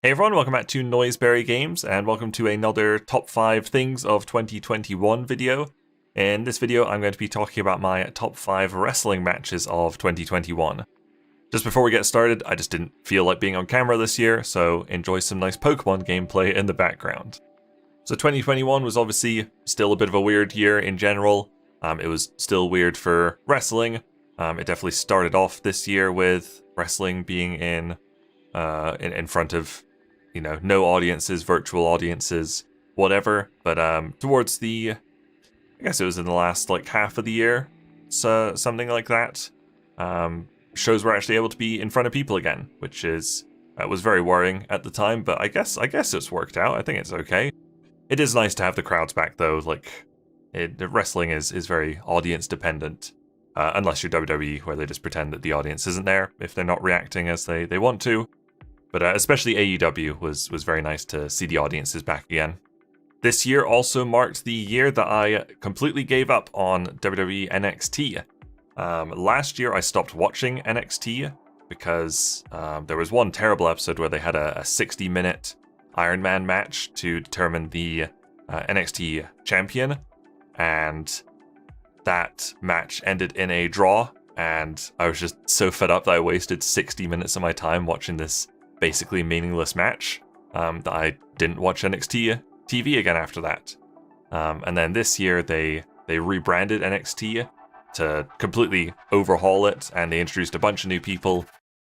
Hey everyone, welcome back to Noiseberry Games, and welcome to another Top 5 Things of 2021 video. In this video, I'm going to be talking about my Top 5 wrestling matches of 2021. Just before we get started, I just didn't feel like being on camera this year, so enjoy some nice Pokemon gameplay in the background. So 2021 was obviously still a bit of a weird year in general. It was still weird for wrestling. It definitely started off this year with wrestling being in front of, you know, no audiences, virtual audiences, whatever. But towards I guess it was in the last like half of the year, so something like that. Shows were actually able to be in front of people again, which was very worrying at the time. But I guess it's worked out. I think it's okay. It is nice to have the crowds back though. Wrestling is very audience dependent, unless you're WWE, where they just pretend that the audience isn't there if they're not reacting as they want to. But especially AEW was very nice to see the audiences back again. This year also marked the year that I completely gave up on WWE NXT. Last year I stopped watching NXT because there was one terrible episode where they had a 60-minute Iron Man match to determine the NXT champion, and that match ended in a draw, and I was just so fed up that I wasted 60 minutes of my time watching this basically meaningless match, that I didn't watch NXT TV again after that. And then this year they rebranded NXT to completely overhaul it, and they introduced a bunch of new people,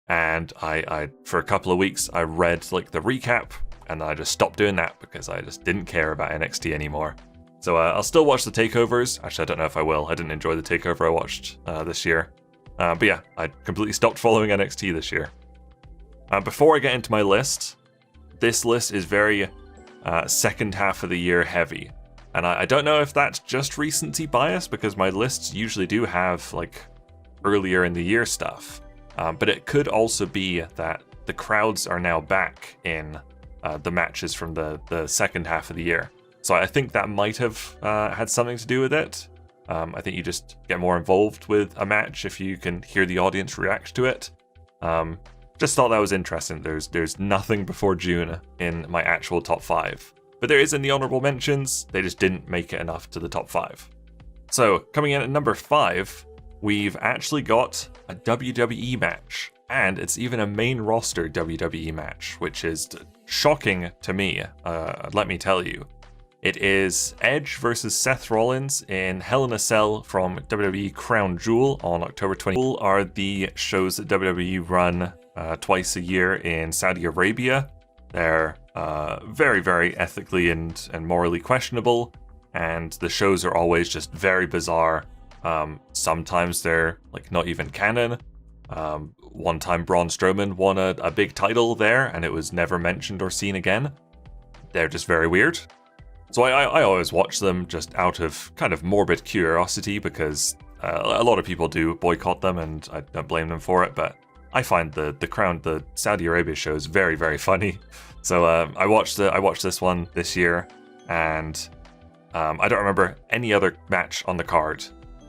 and I for a couple of weeks I read like the recap, and I just stopped doing that because I just didn't care about NXT anymore. So I'll still watch the takeovers. Actually, I don't know if I will. I didn't enjoy the takeover I watched this year. But yeah, I completely stopped following NXT this year. Before I get into my list, this list is very second half of the year heavy. And I don't know if that's just recency bias, because my lists usually do have like earlier in the year stuff. But it could also be that the crowds are now back in the matches from the second half of the year. So I think that might have had something to do with it. I think you just get more involved with a match if you can hear the audience react to it. Just thought that was interesting. There's nothing before June in my actual top 5. But there is in the honourable mentions. They just didn't make it enough to the top 5. So, coming in at number 5, we've actually got a WWE match. And it's even a main roster WWE match, which is shocking to me, let me tell you. It is Edge versus Seth Rollins in Hell in a Cell from WWE Crown Jewel on October 20th. Are the shows that WWE run twice a year in Saudi Arabia. They're very, very ethically and morally questionable, and the shows are always just very bizarre. Sometimes they're like not even canon. One time Braun Strowman won a big title there, and it was never mentioned or seen again. They're just very weird. So I always watch them just out of kind of morbid curiosity, because a lot of people do boycott them, and I don't blame them for it, but I find the Saudi Arabia shows very, very funny. So I watched this one this year, and I don't remember any other match on the card,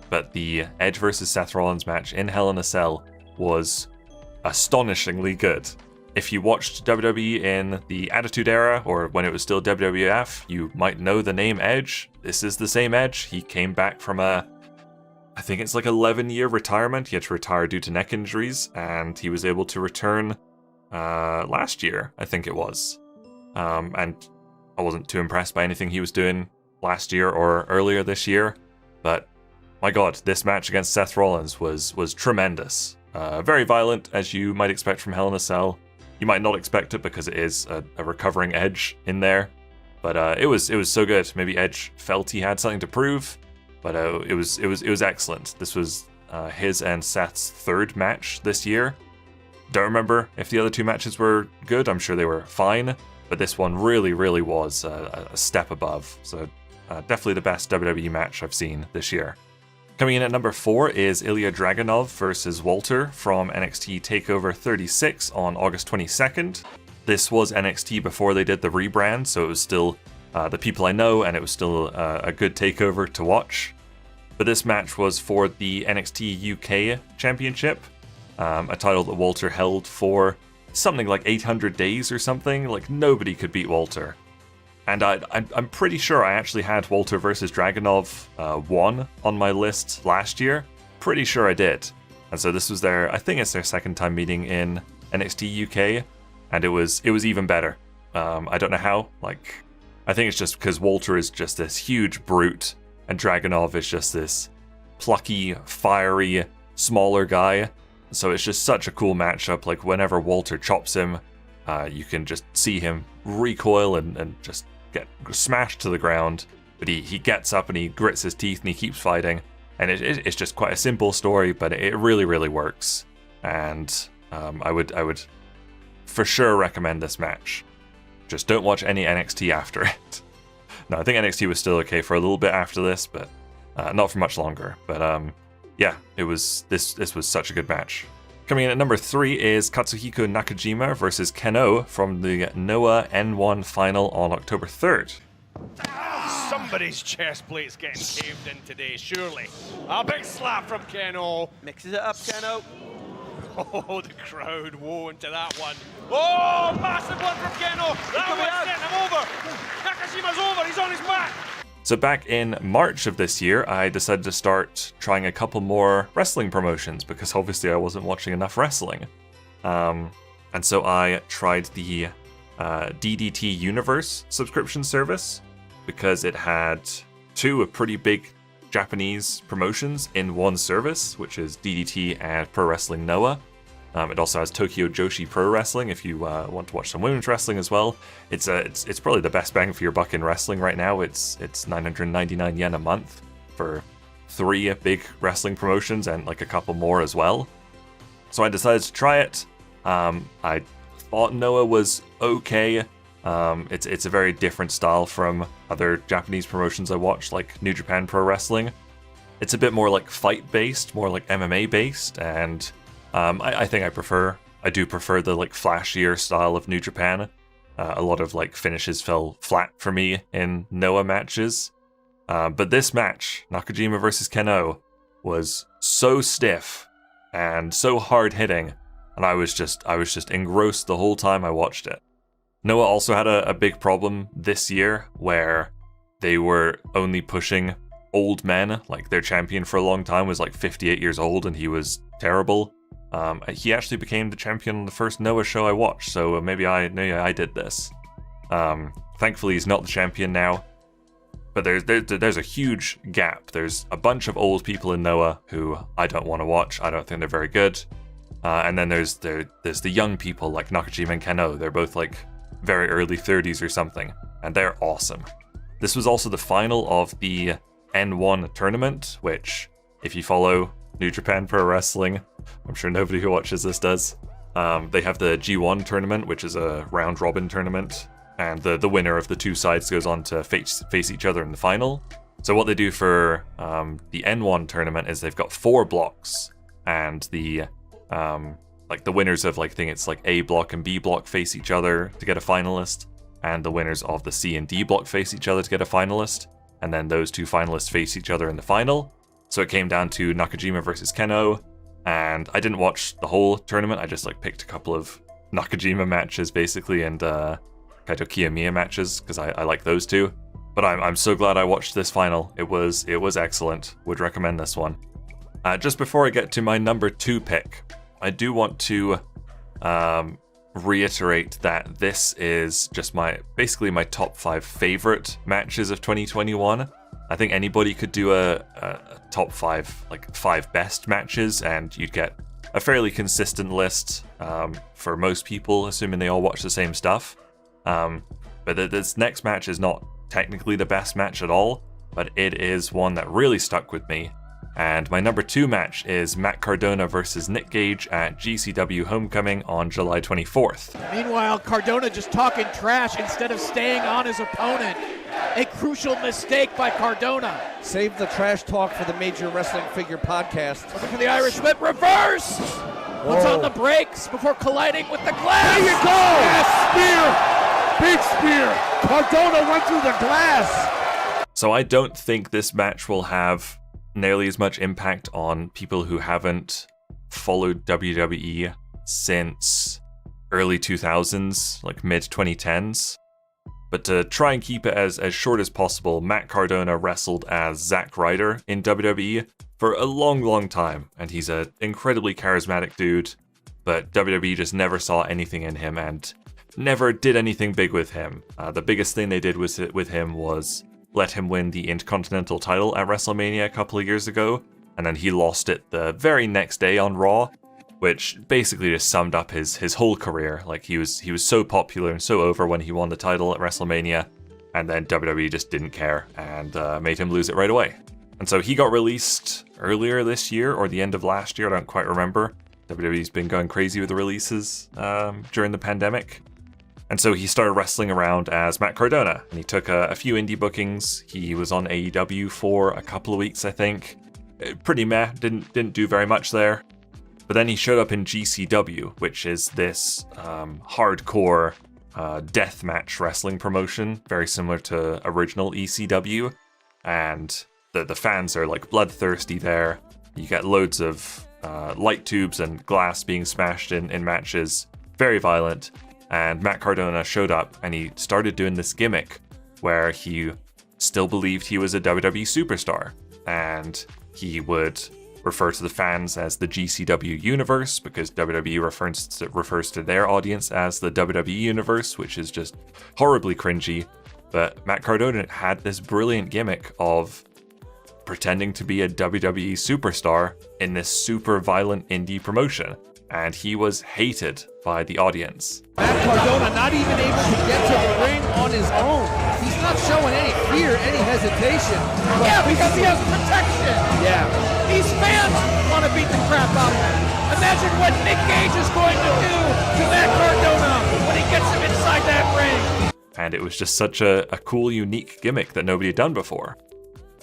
but the Edge versus Seth Rollins match in Hell in a Cell was astonishingly good. If you watched WWE in the Attitude Era, or when it was still WWF, you might know the name Edge. This is the same Edge. He came back from I think it's like 11-year retirement. He had to retire due to neck injuries, and he was able to return last year, I think it was. And I wasn't too impressed by anything he was doing last year or earlier this year, but my god, this match against Seth Rollins was tremendous. Very violent, as you might expect from Hell in a Cell. You might not expect it because it is a recovering Edge in there, but it was so good. Maybe Edge felt he had something to prove. But it was excellent. This was his and Seth's third match this year. Don't remember if the other two matches were good. I'm sure they were fine, but this one really, really was a step above. So definitely the best WWE match I've seen this year. Coming in at number 4 is Ilya Dragunov versus Walter from NXT TakeOver 36 on August 22nd. This was NXT before they did the rebrand, so it was still the people I know, and it was still a good takeover to watch. But this match was for the NXT UK Championship, a title that Walter held for something like 800 days or something. Like, nobody could beat Walter. And I'm pretty sure I actually had Walter versus Dragunov 1 on my list last year. Pretty sure I did. And so this was I think it's their second time meeting in NXT UK, and it was even better. I don't know how. Like, I think it's just because Walter is just this huge brute, and Dragunov is just this plucky, fiery, smaller guy. So it's just such a cool matchup. Like, whenever Walter chops him, you can just see him recoil and just get smashed to the ground. But he gets up and he grits his teeth and he keeps fighting. And it's just quite a simple story, but it really, really works. And I would for sure recommend this match. Just don't watch any NXT after it. No, I think NXT was still okay for a little bit after this, but not for much longer. But yeah, this was such a good match. Coming in at number 3 is Katsuhiko Nakajima versus Keno from the Noah N1 final on October 3rd. Somebody's chest plate's getting caved in today, surely. A big slap from Keno. Mixes it up, Keno. Oh, the crowd, whoa, into that one. Oh, massive one from Keno. That one's sent him over. Nakashima's over, he's on his back. So back in March of this year, I decided to start trying a couple more wrestling promotions because obviously I wasn't watching enough wrestling. And so I tried the DDT Universe subscription service because it had 2 pretty big Japanese promotions in one service, which is DDT and Pro Wrestling Noah. It also has Tokyo Joshi Pro Wrestling if you want to watch some women's wrestling as well. It's probably the best bang for your buck in wrestling right now. It's 999 yen a month for 3 big wrestling promotions and like a couple more as well. So I decided to try it. I thought Noah was okay. It's a very different style from other Japanese promotions I watched, like New Japan Pro Wrestling. It's a bit more like fight-based, more like MMA-based, and I think I do prefer the like flashier style of New Japan. A lot of like finishes fell flat for me in Noah matches. But this match, Nakajima versus Keno, was so stiff and so hard-hitting, and I was just engrossed the whole time I watched it. Noah also had a big problem this year where they were only pushing old men. Like, their champion for a long time was like 58 years old and he was terrible. He actually became the champion on the first Noah show I watched, so maybe I did this. Thankfully he's not the champion now, but there's a huge gap. There's a bunch of old people in Noah who I don't want to watch. I don't think they're very good. And then there's the young people like Nakajima and Keno. They're both like very early 30s or something, and they're awesome. This was also the final of the N1 tournament, which, if you follow New Japan Pro Wrestling, I'm sure nobody who watches this does. They have the G1 tournament, which is a round-robin tournament, and the winner of the 2 sides goes on to face each other in the final. So what they do for the N1 tournament is they've got 4 blocks, and the winners of I think it's like A block and B block face each other to get a finalist, and the winners of the C and D block face each other to get a finalist, and then those 2 finalists face each other in the final. So it came down to Nakajima versus Keno, and I didn't watch the whole tournament. I just picked a couple of Nakajima matches basically, and Kaito Kiyomiya matches because I like those 2. But I'm so glad I watched this final. It was excellent. Would recommend this one. Just before I get to my number 2 pick, I do want to reiterate that this is just basically my top 5 favorite matches of 2021. I think anybody could do a top 5, 5 best matches, and you'd get a fairly consistent list for most people, assuming they all watch the same stuff. But this next match is not technically the best match at all, but it is one that really stuck with me. And my number 2 match is Matt Cardona versus Nick Gage at GCW Homecoming on July 24th. Meanwhile, Cardona just talking trash instead of staying on his opponent. A crucial mistake by Cardona. Save the trash talk for the Major Wrestling Figure podcast. Looking for the Irish whip reverse. Puts on the brakes before colliding with the glass. There you go! Yes, spear! Big spear! Cardona went through the glass. So I don't think this match will have nearly as much impact on people who haven't followed WWE since early 2000s, like mid 2010s. But to try and keep it as short as possible, Matt Cardona wrestled as Zack Ryder in WWE for a long time, and he's an incredibly charismatic dude, but WWE just never saw anything in him and never did anything big with him. The biggest thing they did with him was let him win the Intercontinental title at WrestleMania a couple of years ago, and then he lost it the very next day on Raw, which basically just summed up his whole career. Like, he was so popular and so over when he won the title at WrestleMania, and then WWE just didn't care and made him lose it right away. And so he got released earlier this year or the end of last year, I don't quite remember. WWE's been going crazy with the releases during the pandemic. And so he started wrestling around as Matt Cardona, and he took a few indie bookings. He was on AEW for a couple of weeks, I think. Pretty meh, didn't do very much there. But then he showed up in GCW, which is this hardcore deathmatch wrestling promotion, very similar to original ECW. And the fans are like bloodthirsty there. You get loads of light tubes and glass being smashed in matches, very violent. And Matt Cardona showed up and he started doing this gimmick where he still believed he was a WWE superstar. And he would refer to the fans as the GCW universe, because WWE refers to their audience as the WWE universe, which is just horribly cringy. But Matt Cardona had this brilliant gimmick of pretending to be a WWE superstar in this super violent indie promotion, and he was hated by the audience. Matt Cardona not even able to get to the ring on his own. He's not showing any fear, any hesitation. Yeah, because he has protection. Yeah. These fans want to beat the crap out of him. Imagine what Nick Gage is going to do to Matt Cardona when he gets him inside that ring. And it was just such a cool, unique gimmick that nobody had done before.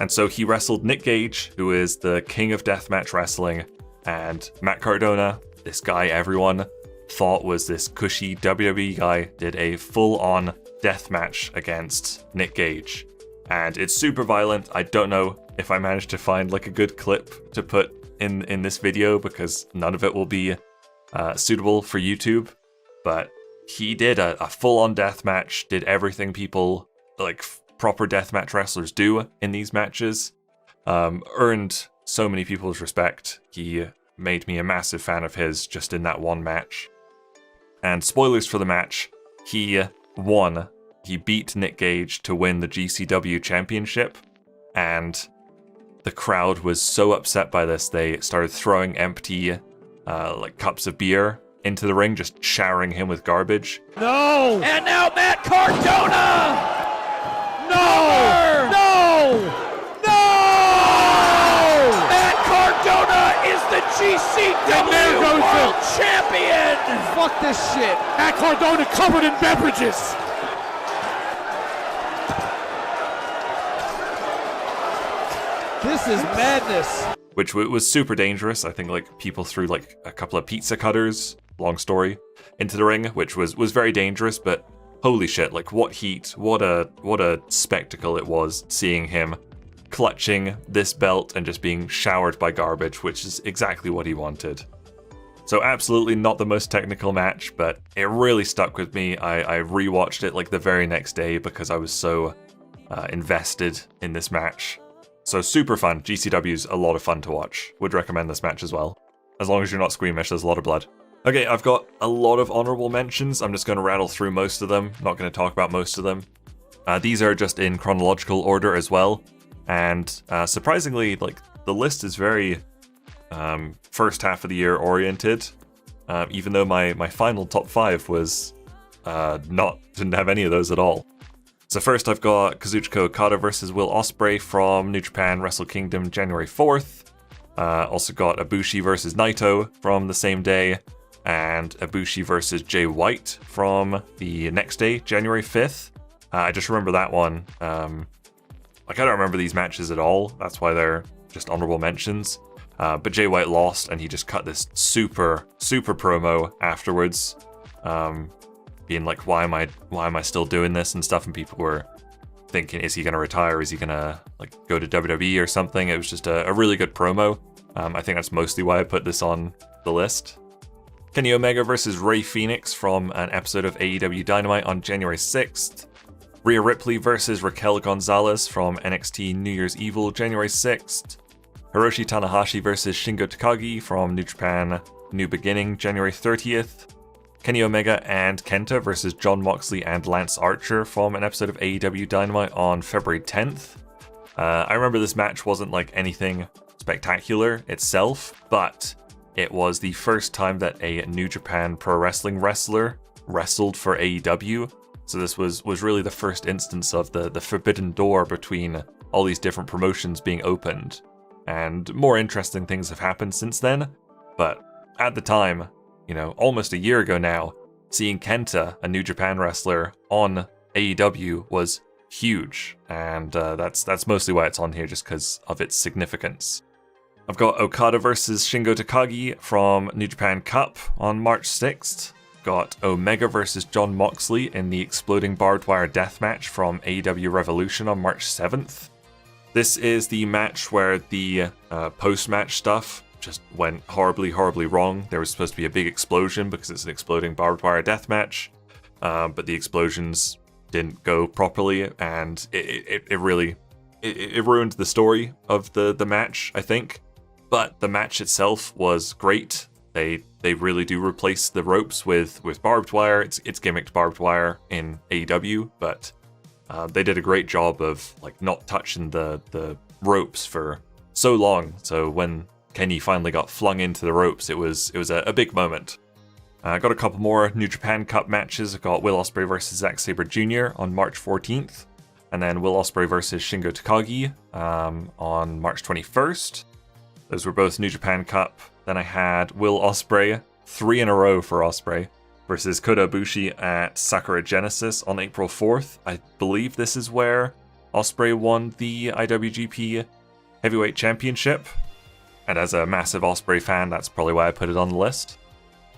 And so he wrestled Nick Gage, who is the king of deathmatch wrestling, and Matt Cardona, this guy everyone thought was this cushy WWE guy, did a full-on deathmatch against Nick Gage. And it's super violent. I don't know if I managed to find like a good clip to put in this video, because none of it will be suitable for YouTube. But he did a full-on deathmatch, did everything people like proper deathmatch wrestlers do in these matches, earned so many people's respect. He made me a massive fan of his just in that one match. And spoilers for the match, he won. He beat Nick Gage to win the GCW championship, and the crowd was so upset by this, they started throwing empty like cups of beer into the ring, just showering him with garbage. No! And now Matt Cardona! No! No! Matt Cardona is the GCW World Champion! Fuck this shit. Matt Cardona covered in beverages. This is madness. Which was super dangerous. I think like people threw like a couple of pizza cutters, long story, into the ring, which was very dangerous, but holy shit, like what heat, what a spectacle it was seeing him clutching this belt and just being showered by garbage, which is exactly what he wanted. So absolutely not the most technical match, but it really stuck with me. I rewatched it like the very next day because I was so invested in this match. So super fun. GCW's a lot of fun to watch. Would recommend this match as well. As long as you're not squeamish, there's a lot of blood. Okay, I've got a lot of honorable mentions. I'm just going to rattle through most of them. Not going to talk about most of them. These are just in chronological order as well. And surprisingly, like the list is very first half of the year oriented. Even though my final top 5 was didn't have any of those at all. So first I've got Kazuchika Okada versus Will Ospreay from New Japan Wrestle Kingdom January 4th. Also got Ibushi versus Naito from the same day, and Ibushi versus Jay White from the next day, January 5th. I just remember that one. Like I don't remember these matches at all. That's why they're just honorable mentions. But Jay White lost, and he just cut this super promo afterwards. Being like, why am I still doing this and stuff, and people were thinking, is he gonna retire? Is he gonna like go to WWE or something? It was just a really good promo. I think that's mostly why I put this on the list. Kenny Omega versus Rey Fenix from an episode of AEW Dynamite on January 6th. Rhea Ripley versus Raquel Gonzalez from NXT New Year's Evil, January 6th. Hiroshi Tanahashi versus Shingo Takagi from New Japan New Beginning, January 30th. Kenny Omega and Kenta versus Jon Moxley and Lance Archer from an episode of AEW Dynamite on February 10th. I remember this match wasn't like anything spectacular itself, but it was the first time that a New Japan Pro Wrestling wrestler wrestled for AEW. So this was really the first instance of the forbidden door between all these different promotions being opened. And more interesting things have happened since then. But at the time, you know, almost a year ago now, seeing Kenta, a New Japan wrestler, on AEW was huge. And that's mostly why it's on here, just because of its significance. I've got Okada versus Shingo Takagi from New Japan Cup on March 6th. Got Omega versus Jon Moxley in the Exploding Barbed Wire Death Match from AEW Revolution on March 7th. This is the match where the post-match stuff just went horribly wrong. There was supposed to be a big explosion because it's an exploding barbed wire death match, but the explosions didn't go properly, and it really ruined the story of the match, I think. But the match itself was great. They really do replace the ropes with barbed wire. It's gimmicked barbed wire in AEW, but they did a great job of like not touching the ropes for so long. So when Kenny finally got flung into the ropes, it was a big moment. I got a couple more New Japan Cup matches. I got Will Ospreay versus Zack Sabre Jr. on March 14th, and then Will Ospreay versus Shingo Takagi on March 21st. Those were both New Japan Cup. Then I had Will Ospreay, 3 in a row for Ospreay, versus Kota Ibushi at Sakura Genesis on April 4th. I believe this is where Ospreay won the IWGP Heavyweight Championship. And as a massive Ospreay fan, that's probably why I put it on the list.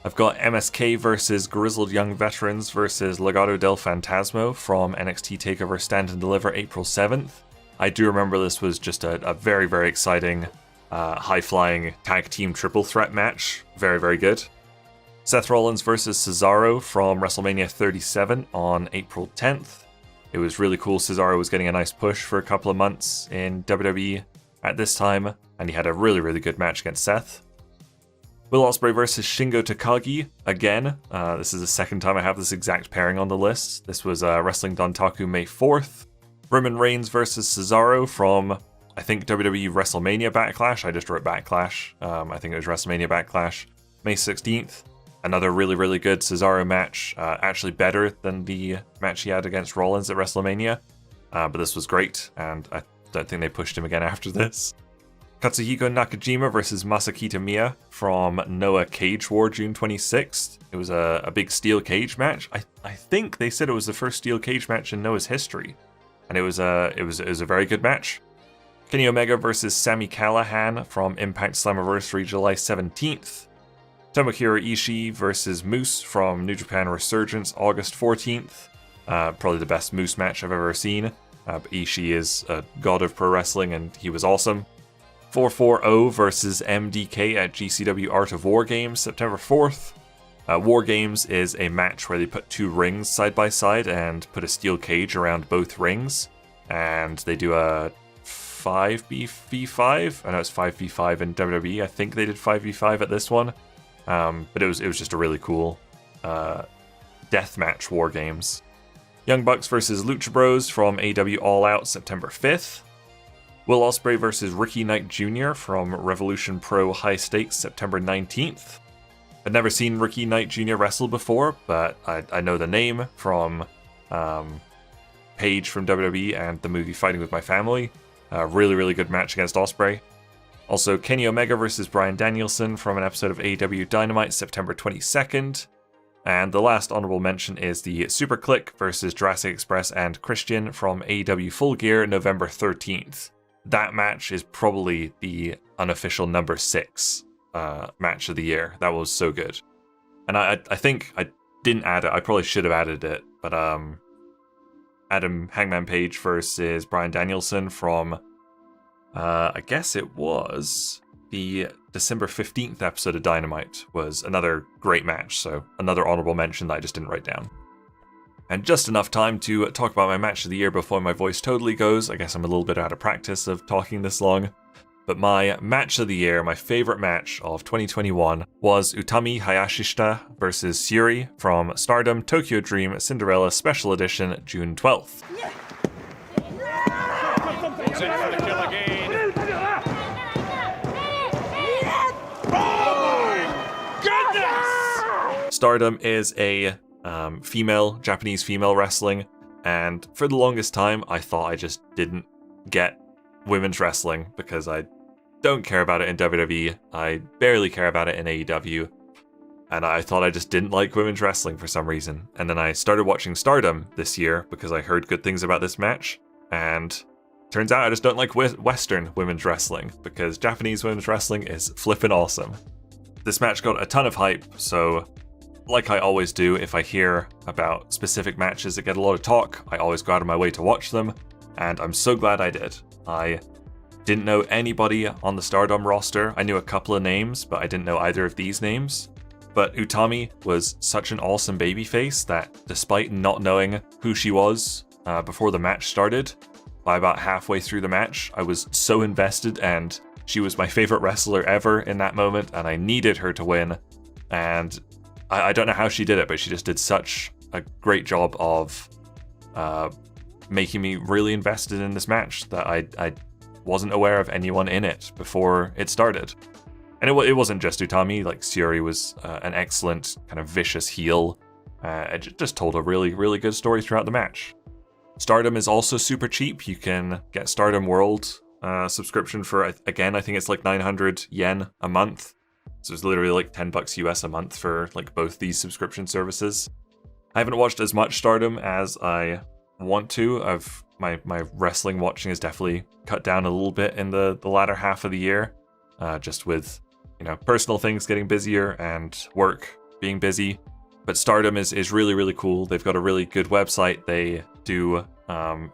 I've got MSK versus Grizzled Young Veterans versus Legado del Fantasma from NXT TakeOver Stand and Deliver April 7th. I do remember this was just a very exciting, high-flying tag team triple threat match. Very good. Seth Rollins versus Cesaro from WrestleMania 37 on April 10th. It was really cool. Cesaro was getting a nice push for a couple of months in WWE at this time, and he had a really good match against Seth. Will Ospreay versus Shingo Takagi again. This is the second time I have this exact pairing on the list. This was Wrestling Dontaku May 4th. Roman Reigns versus Cesaro from, I think, WWE WrestleMania Backlash. I just wrote Backlash. I think it was WrestleMania Backlash, May 16th. Another really good Cesaro match. Actually better than the match he had against Rollins at WrestleMania. But this was great, and I don't think they pushed him again after this. Katsuhiko Nakajima versus Masakita Miya from Noah Cage War, June 26th. It was a big steel cage match. I think they said it was the first steel cage match in Noah's history, and it was a very good match. Kenny Omega versus Sami Callihan from Impact Slammiversary, July 17th. Tomohiro Ishii versus Moose from New Japan Resurgence, August 14th. Probably the best Moose match I've ever seen. But Ishii is a god of pro wrestling, and he was awesome. 440 versus MDK at GCW Art of War Games, September 4th. War Games is a match where they put 2 rings side by side and put a steel cage around both rings. And they do a 5v5. I know it's 5v5 in WWE. I think they did 5v5 at this one. But it was just a really cool deathmatch War Games. Young Bucks versus Lucha Bros from AEW All Out, September 5th. Will Ospreay versus Ricky Knight Jr. from Revolution Pro High Stakes, September 19th. I'd never seen Ricky Knight Jr. wrestle before, but I know the name from Paige from WWE and the movie Fighting With My Family. Really good match against Ospreay. Also, Kenny Omega versus Bryan Danielson from an episode of AEW Dynamite, September 22nd. And the last honorable mention is the Super Click versus Jurassic Express and Christian from AEW Full Gear, November 13th. That match is probably the unofficial number 6 match of the year. That was so good. And I think I didn't add it. I probably should have added it. But Adam Hangman Page versus Bryan Danielson from, I guess it was the December 15th episode of Dynamite was another great match, so another honorable mention that I just didn't write down. And just enough time to talk about my match of the year before my voice totally goes. I guess I'm a little bit out of practice of talking this long. But my match of the year, my favorite match of 2021, was Utami Hayashishita versus Syuri from Stardom Tokyo Dream Cinderella Special Edition, June 12th. Goes in for the kill again. Oh my goodness! Stardom is a Japanese female wrestling, and for the longest time I thought I just didn't get women's wrestling because I don't care about it in WWE, I barely care about it in AEW, and I thought I just didn't like women's wrestling for some reason. And then I started watching Stardom this year because I heard good things about this match, and turns out I just don't like Western women's wrestling because Japanese women's wrestling is flippin' awesome. This match got a ton of hype, so like I always do, if I hear about specific matches that get a lot of talk, I always go out of my way to watch them, and I'm so glad I did. I didn't know anybody on the Stardom roster. I knew a couple of names, but I didn't know either of these names. But Utami was such an awesome babyface that despite not knowing who she was before the match started, by about halfway through the match, I was so invested, and she was my favorite wrestler ever in that moment, and I needed her to win. And I don't know how she did it, but she just did such a great job of making me really invested in this match that I wasn't aware of anyone in it before it started. And it wasn't just Utami, like Syuri was an excellent kind of vicious heel. It just told a really, really good story throughout the match. Stardom is also super cheap. You can get Stardom World subscription for, again, I think it's like 900 yen a month. So it's literally like $10 US a month for like both these subscription services. I haven't watched as much Stardom as I want to. My wrestling watching is definitely cut down a little bit in the latter half of the year, just with personal things getting busier and work being busy. But Stardom is really, really cool. They've got a really good website. They do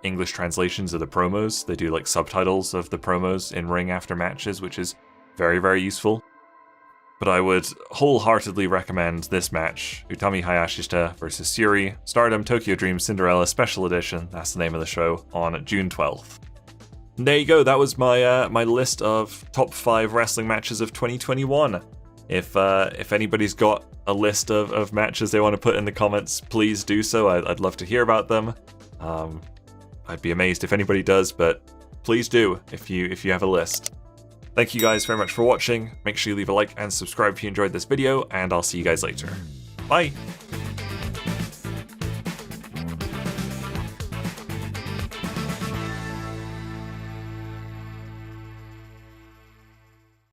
English translations of the promos. They do like subtitles of the promos in ring after matches, which is very, very useful. But I would wholeheartedly recommend this match, Utami Hayashishita versus Syuri, Stardom Tokyo Dream Cinderella Special Edition, that's the name of the show, on June 12th. And there you go, that was my my list of top 5 wrestling matches of 2021. If anybody's got a list of matches they want to put in the comments, please do so. I'd love to hear about them. I'd be amazed if anybody does, but please do if you have a list. Thank you guys very much for watching. Make sure you leave a like and subscribe if you enjoyed this video, and I'll see you guys later. Bye!